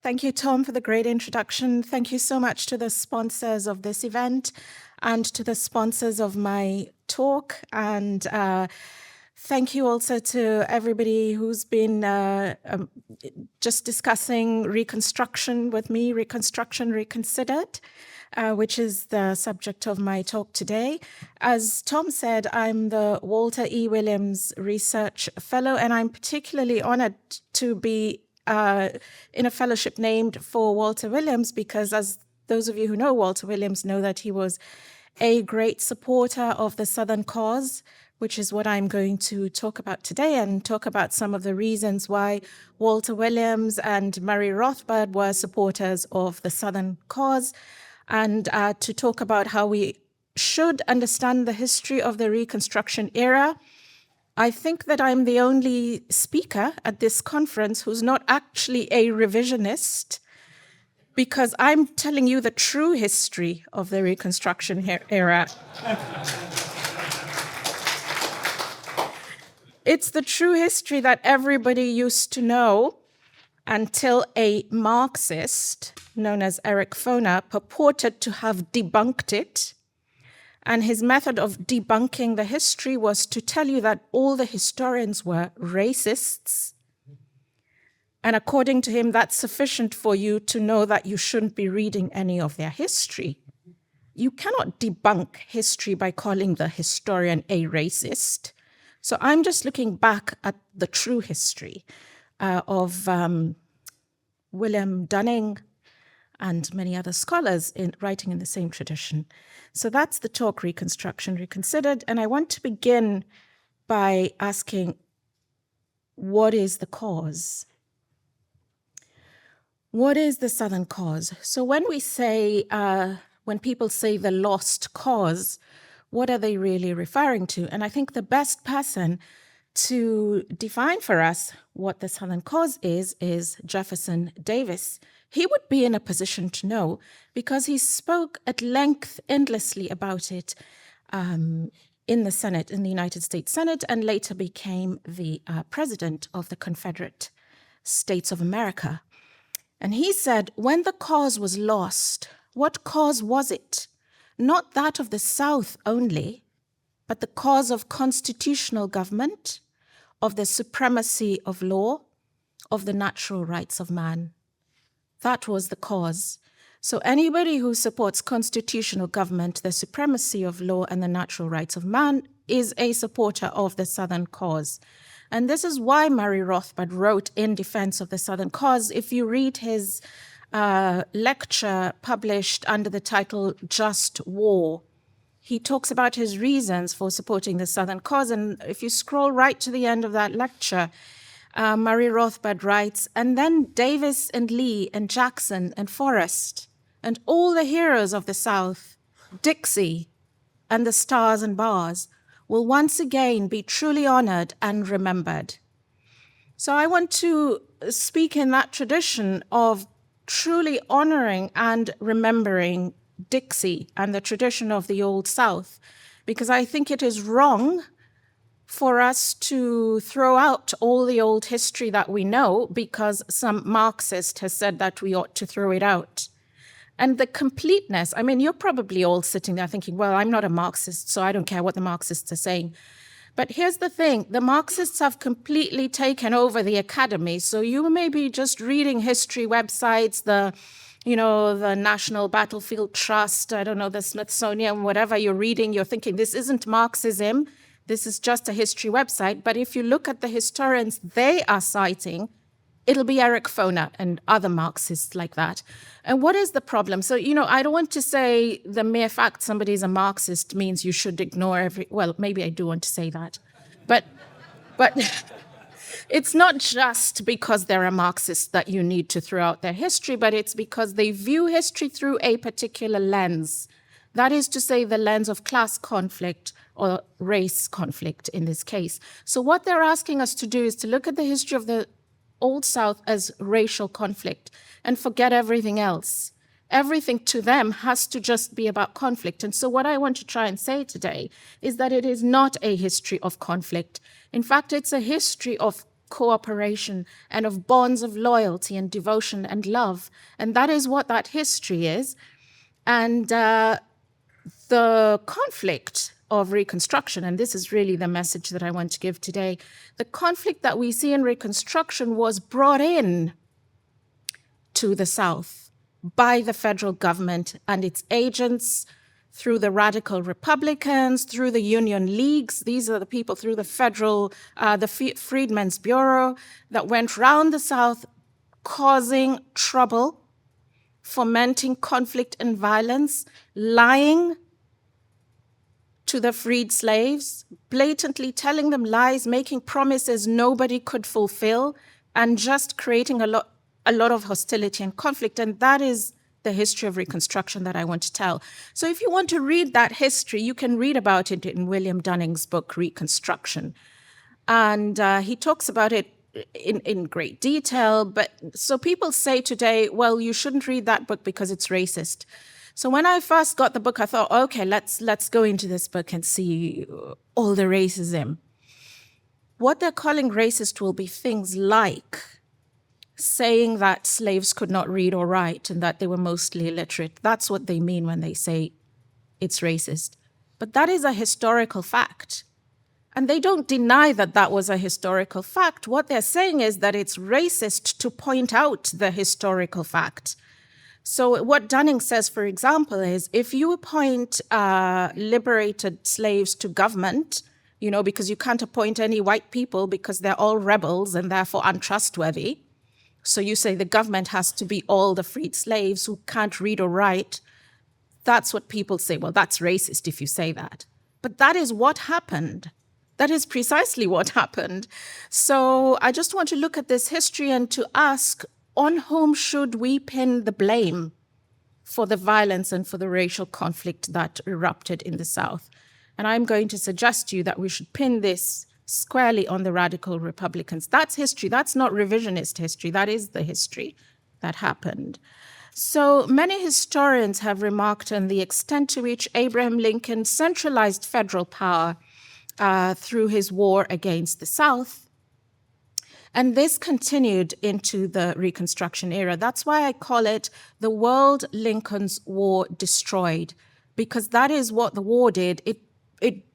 Thank you, Tom, for the great introduction. Thank you so much to the sponsors of this event and to the sponsors of my talk. And thank you also to everybody who's been just discussing Reconstruction with me, Reconstruction Reconsidered, which is the subject of my talk today. As Tom said, I'm the Walter E. Williams Research Fellow, and I'm particularly honored to be in a fellowship named for Walter Williams, because as those of you who know Walter Williams know that he was a great supporter of the Southern cause, which is what I'm going to talk about today, and talk about some of the reasons why Walter Williams and Murray Rothbard were supporters of the Southern cause, and to talk about how we should understand the history of the Reconstruction era. I think that I'm the only speaker at this conference who's not actually a revisionist, because I'm telling you the true history of the Reconstruction era. It's the true history that everybody used to know until a Marxist known as Eric Foner purported to have debunked it. And his method of debunking the history was to tell you that all the historians were racists. And according to him, that's sufficient for you to know that you shouldn't be reading any of their history. You cannot debunk history by calling the historian a racist. So I'm just looking back at the true history of William Dunning and many other scholars writing in the same tradition. So that's the talk, Reconstruction Reconsidered. And I want to begin by asking, what is the cause? What is the Southern cause? So when we say, when people say the lost cause, what are they really referring to? And I think the best person to define for us what the Southern cause is Jefferson Davis. He would be in a position to know because he spoke at length, endlessly about it in the Senate, in the United States Senate, and later became the president of the Confederate States of America. And he said, when the cause was lost, what cause was it? Not that of the South only, but the cause of constitutional government, of the supremacy of law, of the natural rights of man. That was the cause. So anybody who supports constitutional government, the supremacy of law, and the natural rights of man is a supporter of the Southern cause. And this is why Murray Rothbard wrote in defense of the Southern cause. If you read his lecture published under the title Just War, he talks about his reasons for supporting the Southern cause. And if you scroll right to the end of that lecture, Murray Rothbard writes, and then Davis and Lee and Jackson and Forrest and all the heroes of the South, Dixie and the Stars and Bars, will once again be truly honored and remembered. So I want to speak in that tradition of truly honoring and remembering Dixie and the tradition of the Old South, because I think it is wrong for us to throw out all the old history that we know because some Marxist has said that we ought to throw it out. And the completeness, I mean, you're probably all sitting there thinking, well, I'm not a Marxist, so I don't care what the Marxists are saying. But here's the thing, the Marxists have completely taken over the academy. So you may be just reading history websites, the National Battlefield Trust, I don't know, the Smithsonian, whatever you're reading, you're thinking, this isn't Marxism. This is just a history website. But if you look at the historians they are citing, it'll be Eric Foner and other Marxists like that. And what is the problem? So, I don't want to say the mere fact somebody's a Marxist means you should ignore well, maybe I do want to say that. But it's not just because they're a Marxist that you need to throw out their history, but it's because they view history through a particular lens. That is to say, the lens of class conflict or race conflict in this case. So what they're asking us to do is to look at the history of the Old South as racial conflict and forget everything else. Everything to them has to just be about conflict. And so what I want to try and say today is that it is not a history of conflict. In fact, it's a history of cooperation and of bonds of loyalty and devotion and love. And that is what that history is. And the conflict of Reconstruction, and this is really the message that I want to give today, the conflict that we see in Reconstruction was brought in to the South by the federal government and its agents, through the radical Republicans, through the union leagues. These are the people through the federal, the Freedmen's Bureau that went round the South causing trouble, fomenting conflict and violence, lying to the freed slaves, blatantly telling them lies, making promises nobody could fulfill, and just creating a lot of hostility and conflict. And that is the history of Reconstruction that I want to tell. So if you want to read that history, you can read about it in William Dunning's book, Reconstruction. And he talks about it in great detail. But so people say today, well, you shouldn't read that book because it's racist. So when I first got the book, I thought, okay, let's go into this book and see all the racism. What they're calling racist will be things like saying that slaves could not read or write and that they were mostly illiterate. That's what they mean when they say it's racist. But that is a historical fact. And they don't deny that that was a historical fact. What they're saying is that it's racist to point out the historical fact. So what Dunning says, for example, is if you appoint liberated slaves to government, because you can't appoint any white people because they're all rebels and therefore untrustworthy. So you say the government has to be all the freed slaves who can't read or write. That's what people say. Well, that's racist if you say that. But that is what happened. That is precisely what happened. So I just want to look at this history and to ask, on whom should we pin the blame for the violence and for the racial conflict that erupted in the South? And I'm going to suggest to you that we should pin this squarely on the radical Republicans. That's history. That's not revisionist history. That is the history that happened. So many historians have remarked on the extent to which Abraham Lincoln centralized federal power through his war against the South. And this continued into the Reconstruction era. That's why I call it the world Lincoln's War destroyed, because that is what the war did.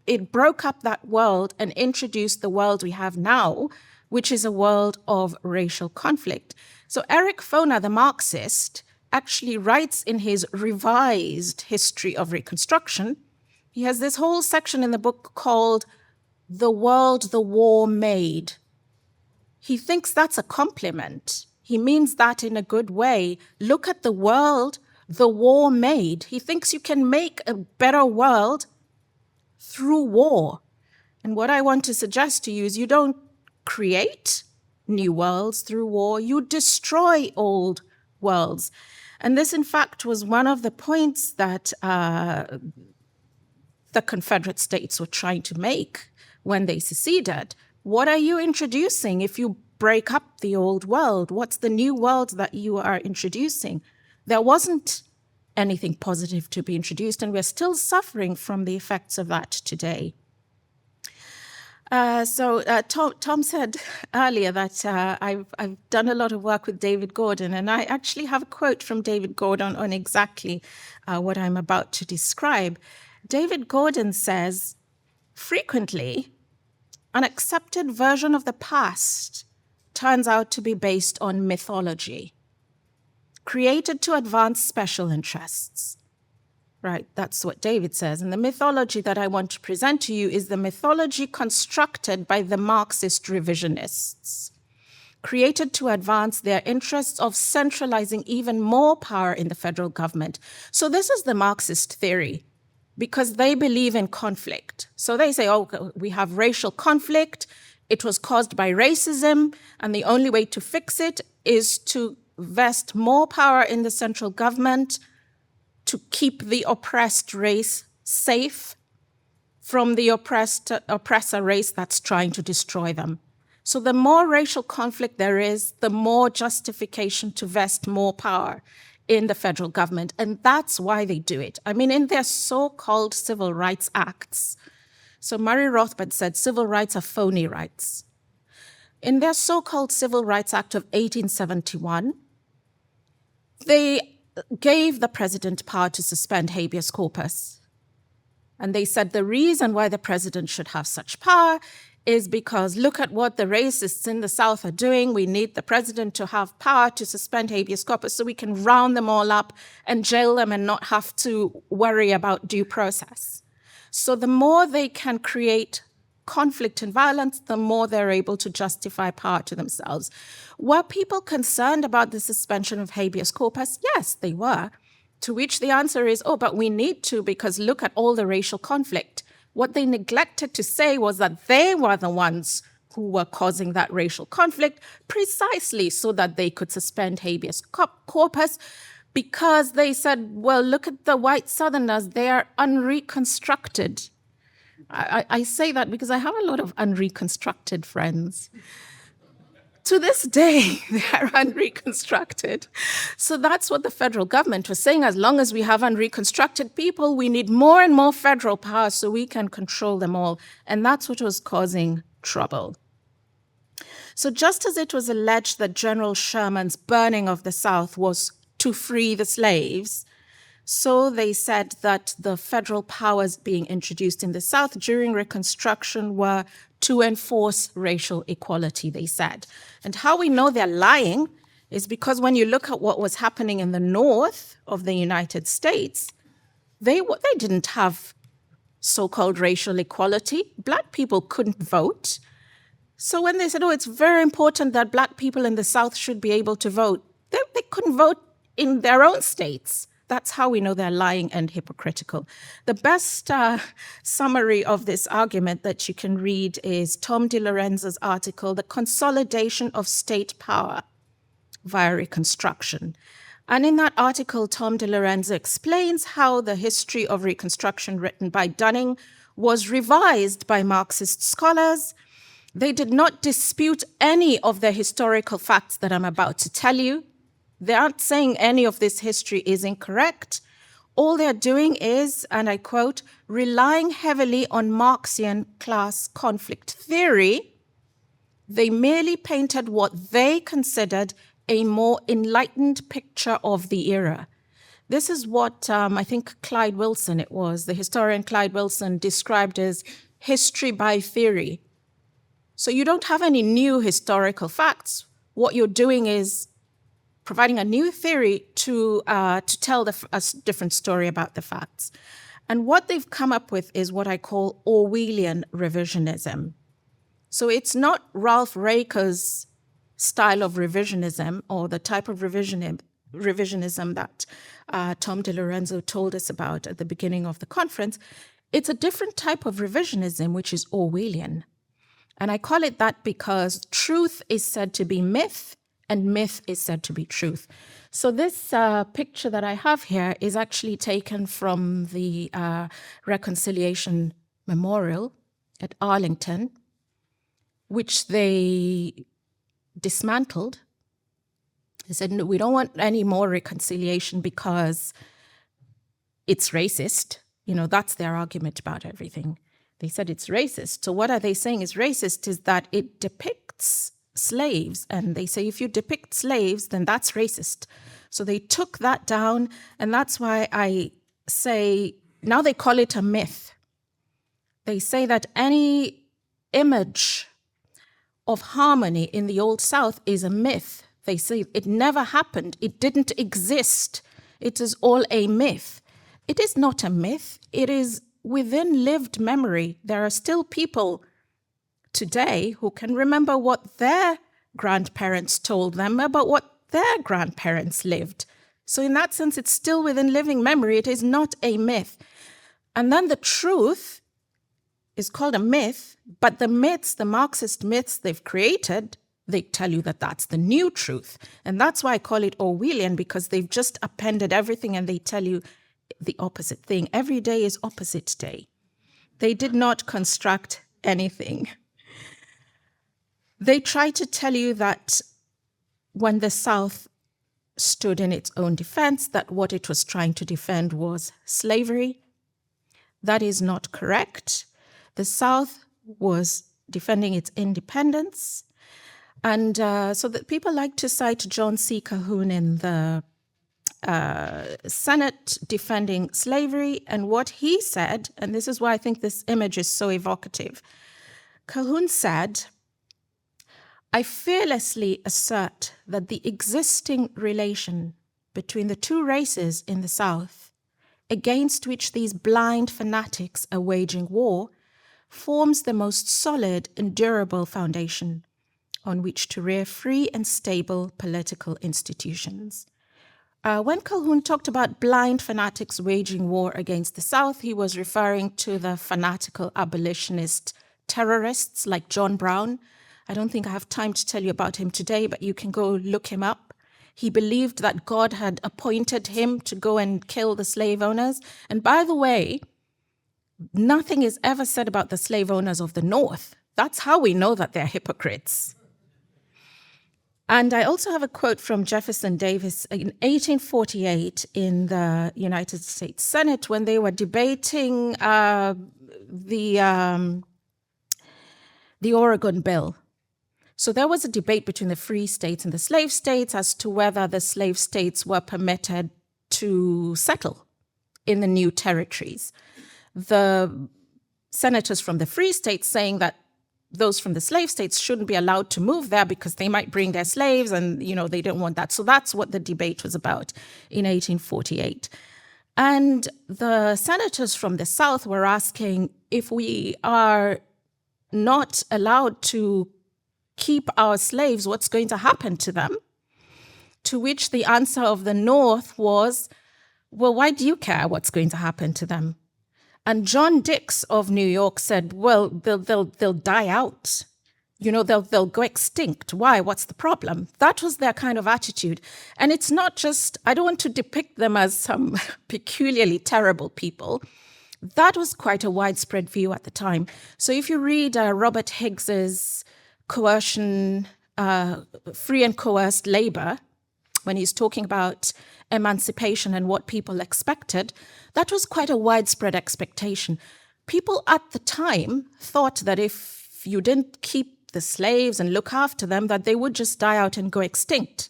It broke up that world and introduced the world we have now, which is a world of racial conflict. So Eric Foner, the Marxist, actually writes in his revised history of Reconstruction, he has this whole section in the book called The World the War Made. He thinks that's a compliment. He means that in a good way. Look at the world the war made. He thinks you can make a better world through war. And what I want to suggest to you is you don't create new worlds through war, you destroy old worlds. And this, in fact, was one of the points that the Confederate States were trying to make when they seceded. What are you introducing if you break up the old world? What's the new world that you are introducing? There wasn't anything positive to be introduced, and we're still suffering from the effects of that today. Tom said earlier that I've done a lot of work with David Gordon, and I actually have a quote from David Gordon on exactly what I'm about to describe. David Gordon says, frequently, an accepted version of the past turns out to be based on mythology, created to advance special interests. Right, that's what David says. And the mythology that I want to present to you is the mythology constructed by the Marxist revisionists, created to advance their interests of centralizing even more power in the federal government. So this is the Marxist theory, because they believe in conflict. So they say, oh, we have racial conflict, it was caused by racism, and the only way to fix it is to vest more power in the central government to keep the oppressed race safe from the oppressor race that's trying to destroy them. So the more racial conflict there is, the more justification to vest more power in the federal government. And that's why they do it. I mean, in their so-called civil rights acts. So Murray Rothbard said civil rights are phony rights. In their so-called Civil Rights Act of 1871, they gave the president power to suspend habeas corpus. And they said the reason why the president should have such power is because look at what the racists in the South are doing. We need the president to have power to suspend habeas corpus so we can round them all up and jail them and not have to worry about due process. So the more they can create conflict and violence, the more they're able to justify power to themselves. Were people concerned about the suspension of habeas corpus? Yes, they were. To which the answer is, oh, but we need to because look at all the racial conflict. What they neglected to say was that they were the ones who were causing that racial conflict precisely so that they could suspend habeas corpus, because they said, well, look at the white Southerners, they are unreconstructed. I say that because I have a lot of unreconstructed friends. To this day, they are unreconstructed. So that's what the federal government was saying. As long as we have unreconstructed people, we need more and more federal power so we can control them all. And that's what was causing trouble. So just as it was alleged that General Sherman's burning of the South was to free the slaves, so they said that the federal powers being introduced in the South during Reconstruction were to enforce racial equality, they said. And how we know they're lying is because when you look at what was happening in the North of the United States, they didn't have so-called racial equality. Black people couldn't vote. So when they said, oh, it's very important that Black people in the South should be able to vote, they couldn't vote in their own states. That's how we know they're lying and hypocritical. The best summary of this argument that you can read is Tom DiLorenzo's article, The Consolidation of State Power via Reconstruction. And in that article, Tom DiLorenzo explains how the history of Reconstruction written by Dunning was revised by Marxist scholars. They did not dispute any of the historical facts that I'm about to tell you. They aren't saying any of this history is incorrect. All they're doing is, and I quote, relying heavily on Marxian class conflict theory. They merely painted what they considered a more enlightened picture of the era. This is what I think Clyde Wilson, the historian Clyde Wilson described as history by theory. So you don't have any new historical facts. What you're doing is providing a new theory to tell a different story about the facts. And what they've come up with is what I call Orwellian revisionism. So it's not Ralph Raker's style of revisionism or the type of revisionism that Tom DiLorenzo told us about at the beginning of the conference. It's a different type of revisionism, which is Orwellian. And I call it that because truth is said to be myth, and myth is said to be truth. So this picture that I have here is actually taken from the Reconciliation Memorial at Arlington, which they dismantled. They said, no, we don't want any more reconciliation because it's racist. You know, that's their argument about everything. They said it's racist. So what are they saying is racist is that it depicts slaves. And they say if you depict slaves, then that's racist. So they took that down. And that's why I say, now they call it a myth. They say that any image of harmony in the Old South is a myth. They say it never happened. It didn't exist. It is all a myth. It is not a myth. It is within lived memory. There are still people today who can remember what their grandparents told them about what their grandparents lived. So in that sense, it's still within living memory. It is not a myth. And then the truth is called a myth, but the myths, the Marxist myths they've created, they tell you that that's the new truth. And that's why I call it Orwellian, because they've just appended everything and they tell you the opposite thing. Every day is opposite day. They did not construct anything. They try to tell you that when the South stood in its own defense, that what it was trying to defend was slavery. That is not correct. The South was defending its independence, And so that people like to cite John C. Calhoun in the Senate defending slavery, and what he said, and this is why I think this image is so evocative. Calhoun said, "I fearlessly assert that the existing relation between the two races in the South, against which these blind fanatics are waging war, forms the most solid and durable foundation on which to rear free and stable political institutions." When Calhoun talked about blind fanatics waging war against the South, he was referring to the fanatical abolitionist terrorists like John Brown. I don't think I have time to tell you about him today, but you can go look him up. He believed that God had appointed him to go and kill the slave owners. And by the way, nothing is ever said about the slave owners of the North. That's how we know that they're hypocrites. And I also have a quote from Jefferson Davis in 1848 in the United States Senate when they were debating the Oregon Bill. So there was a debate between the free states and the slave states as to whether the slave states were permitted to settle in the new territories. The senators from the free states saying that those from the slave states shouldn't be allowed to move there because they might bring their slaves and, they don't want that. So that's what the debate was about in 1848. And the senators from the South were asking, if we are not allowed to keep our slaves, what's going to happen to them? To which the answer of the North was, well, why do you care what's going to happen to them? And John Dix of New York said, well, they'll die out. They'll go extinct. Why? What's the problem? That was their kind of attitude. And it's not just, I don't want to depict them as some peculiarly terrible people. That was quite a widespread view at the time. So if you read Robert Higgs's Coercion, Free and Coerced Labor, when he's talking about emancipation and what people expected, that was quite a widespread expectation. People at the time thought that if you didn't keep the slaves and look after them, that they would just die out and go extinct.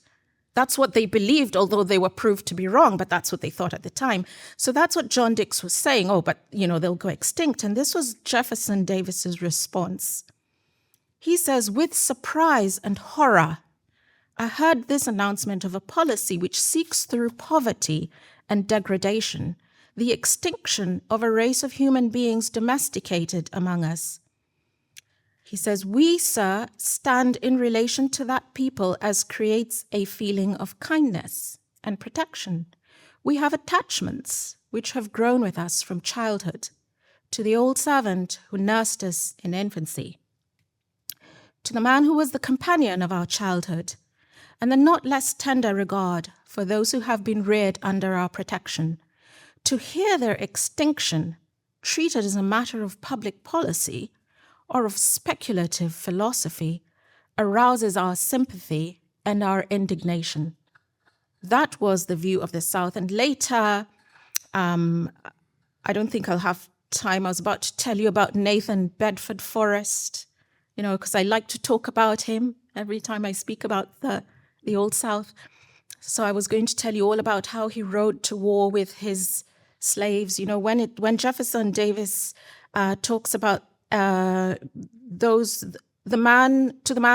That's what they believed, although they were proved to be wrong, but that's what they thought at the time. So that's what John Dix was saying, they'll go extinct. And this was Jefferson Davis's response. He says, "With surprise and horror, I heard this announcement of a policy which seeks through poverty and degradation the extinction of a race of human beings domesticated among us." He says, "We, sir, stand in relation to that people as creates a feeling of kindness and protection. We have attachments which have grown with us from childhood, to the old servant who nursed us in infancy, to the man who was the companion of our childhood, and the not less tender regard for those who have been reared under our protection. To hear their extinction treated as a matter of public policy or of speculative philosophy arouses our sympathy and our indignation." That was the view of the South. And later, I don't think I'll have time. I was about to tell you about Nathan Bedford Forrest, because I like to talk about him every time I speak about the Old South. So I was going to tell you all about how he rode to war with his slaves. When Jefferson Davis talks about the man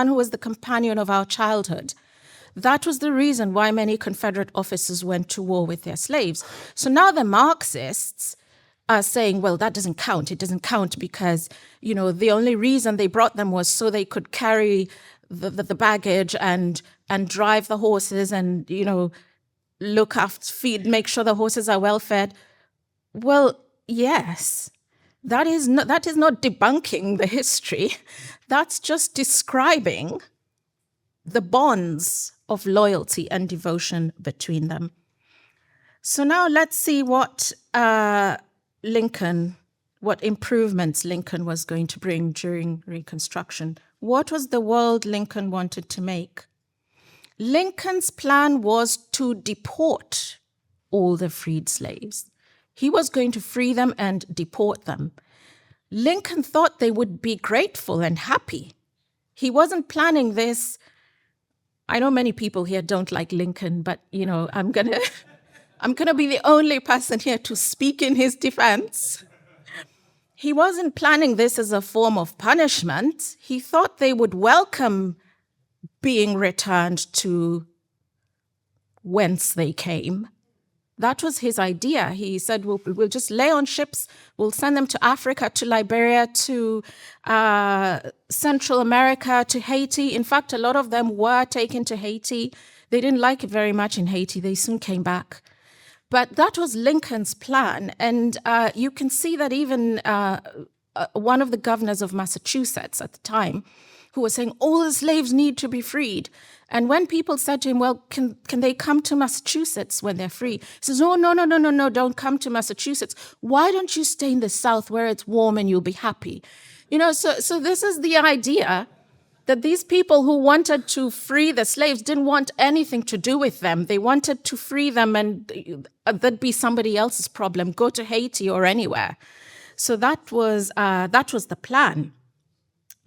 who was the companion of our childhood, that was the reason why many Confederate officers went to war with their slaves. So now the Marxists are saying, well, that doesn't count. It doesn't count because, the only reason they brought them was so they could carry the baggage and drive the horses and, look after, feed, make sure the horses are well fed. Well, yes, that is not debunking the history. That's just describing the bonds of loyalty and devotion between them. So now let's see what improvements Lincoln was going to bring during Reconstruction. What was the world Lincoln wanted to make? Lincoln's plan was to deport all the freed slaves. He was going to free them and deport them. Lincoln thought they would be grateful and happy. He wasn't planning this. I know many people here don't like Lincoln, but I'm gonna be the only person here to speak in his defense. He wasn't planning this as a form of punishment. He thought they would welcome being returned to whence they came. That was his idea. He said, we'll just lay on ships, we'll send them to Africa, to Liberia, to Central America, to Haiti. In fact, a lot of them were taken to Haiti. They didn't like it very much in Haiti. They soon came back. But that was Lincoln's plan. And you can see that even one of the governors of Massachusetts at the time, who was saying, all the slaves need to be freed. And when people said to him, well, can they come to Massachusetts when they're free? He says, oh, no, don't come to Massachusetts. Why don't you stay in the South where it's warm and you'll be happy? So this is the idea that these people who wanted to free the slaves didn't want anything to do with them. They wanted to free them, and that'd be somebody else's problem. Go to Haiti or anywhere. So that was the plan.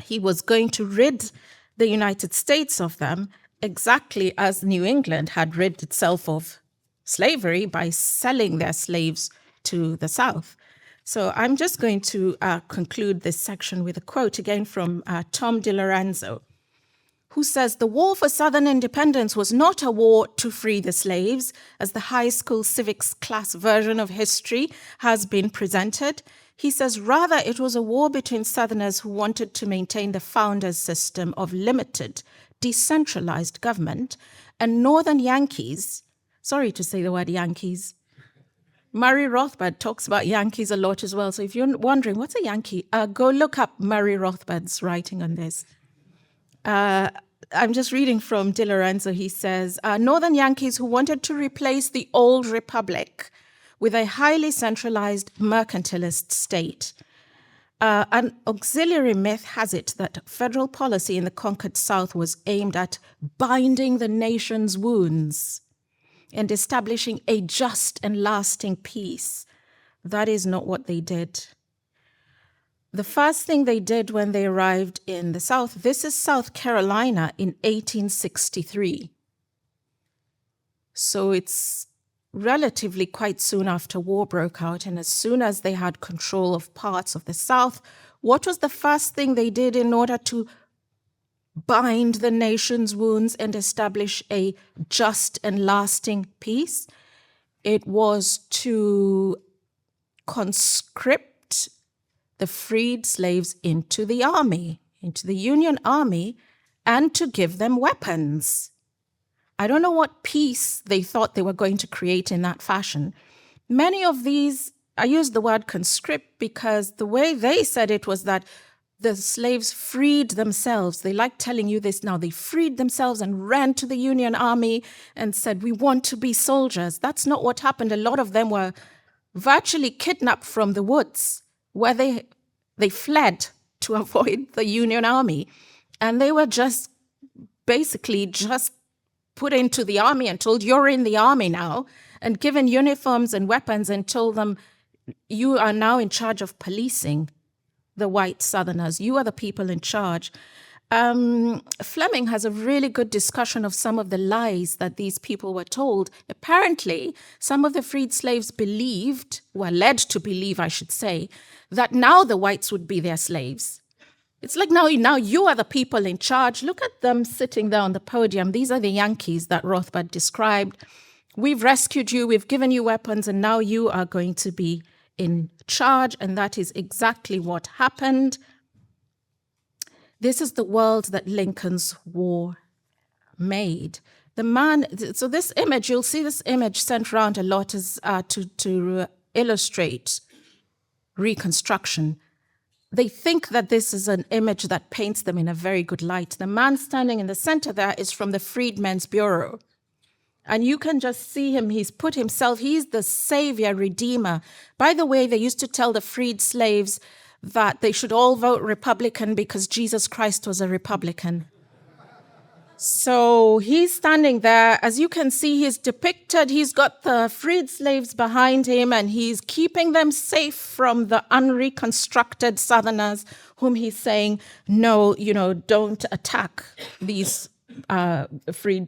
He was going to rid the United States of them exactly as New England had rid itself of slavery by selling their slaves to the South. So I'm just going to conclude this section with a quote again from Tom DiLorenzo, who says, the war for Southern independence was not a war to free the slaves, as the high school civics class version of history has been presented. He says, rather, it was a war between Southerners who wanted to maintain the founders' system of limited, decentralized government, and Northern Yankees, sorry to say the word Yankees, Murray Rothbard talks about Yankees a lot as well. So if you're wondering, what's a Yankee? Go look up Murray Rothbard's writing on this. I'm just reading from DiLorenzo. He says, Northern Yankees who wanted to replace the old republic with a highly centralized mercantilist state. An auxiliary myth has it that federal policy in the conquered South was aimed at binding the nation's wounds and establishing a just and lasting peace. That is not what they did. The first thing they did when they arrived in the South, this is South Carolina in 1863. So it's relatively quite soon after war broke out, and as soon as they had control of parts of the South, what was the first thing they did in order to bind the nation's wounds and establish a just and lasting peace? It was to conscript the freed slaves into the army, into the Union Army, and to give them weapons. I don't know what peace they thought they were going to create in that fashion. Many of these, I use the word conscript because the way they said it was that the slaves freed themselves. They like telling you this now. They freed themselves and ran to the Union Army and said, we want to be soldiers. That's not what happened. A lot of them were virtually kidnapped from the woods where they fled to avoid the Union Army. And they were just basically just put into the army and told, you're in the army now, and given uniforms and weapons and told them, you are now in charge of policing the white Southerners. You are the people in charge. Fleming has a really good discussion of some of the lies that these people were told. Apparently, some of the freed slaves believed, were led to believe, I should say, that now the whites would be their slaves. It's like now you are the people in charge. Look at them sitting there on the podium. These are the Yankees that Rothbard described. We've rescued you, we've given you weapons, and now you are going to be in charge. And that is exactly what happened. This is the world that Lincoln's war made. The man, so this image, you'll see this image sent around a lot as to illustrate Reconstruction. They think that this is an image that paints them in a very good light. The man standing in the center there is from the Freedmen's Bureau. And you can just see him. He's put himself, he's the savior, redeemer. By the way, they used to tell the freed slaves that they should all vote Republican because Jesus Christ was a Republican. So he's standing there. As you can see, he's depicted, he's got the freed slaves behind him, and he's keeping them safe from the unreconstructed Southerners, whom he's saying, no, don't attack these freed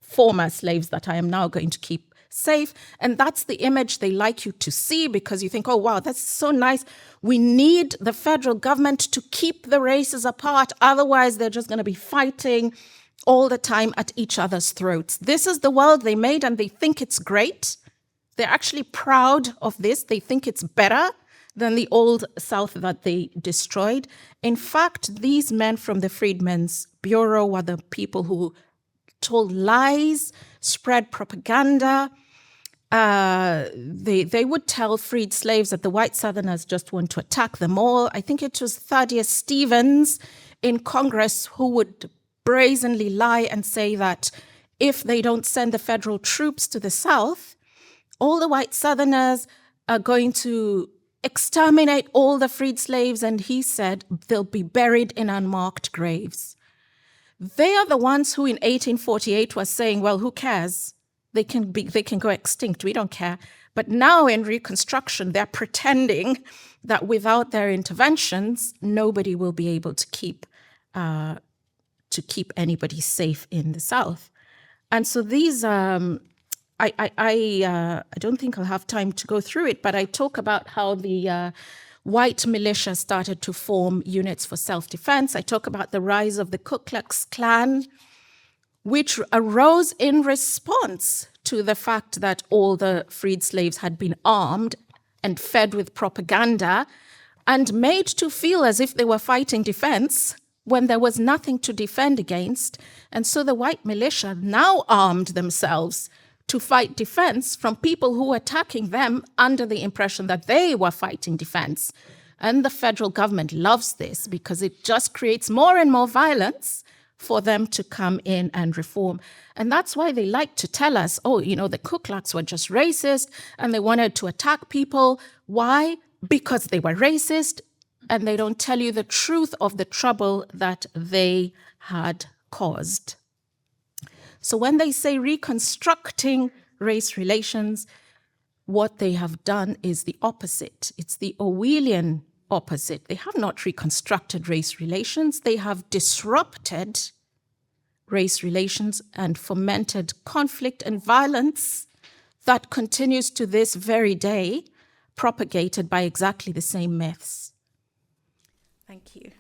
former slaves that I am now going to keep safe. And that's the image they like you to see, because you think, oh, wow, that's so nice. We need the federal government to keep the races apart. Otherwise, they're just going to be fighting all the time at each other's throats. This is the world they made, and they think it's great. They're actually proud of this. They think it's better than the old South that they destroyed. In fact, these men from the Freedmen's Bureau were the people who told lies, spread propaganda. They would tell freed slaves that the white Southerners just want to attack them all. I think it was Thaddeus Stevens in Congress who would brazenly lie and say that if they don't send the federal troops to the South, all the white Southerners are going to exterminate all the freed slaves, and he said they'll be buried in unmarked graves. They are the ones who in 1848 was saying, well, who cares? They can go extinct, we don't care. But now in Reconstruction, they're pretending that without their interventions, nobody will be able to keep anybody safe in the South. And so these, I don't think I'll have time to go through it, but I talk about how the white militia started to form units for self-defense. I talk about the rise of the Ku Klux Klan, which arose in response to the fact that all the freed slaves had been armed and fed with propaganda and made to feel as if they were fighting defense when there was nothing to defend against. And so the white militia now armed themselves to fight defense from people who were attacking them under the impression that they were fighting defense. And the federal government loves this because it just creates more and more violence for them to come in and reform. And that's why they like to tell us, oh, the Ku Klux were just racist and they wanted to attack people. Why? Because they were racist, and they don't tell you the truth of the trouble that they had caused. So when they say reconstructing race relations, what they have done is the opposite. It's the Orwellian opposite. They have not reconstructed race relations. They have disrupted race relations and fomented conflict and violence that continues to this very day, propagated by exactly the same myths. Thank you.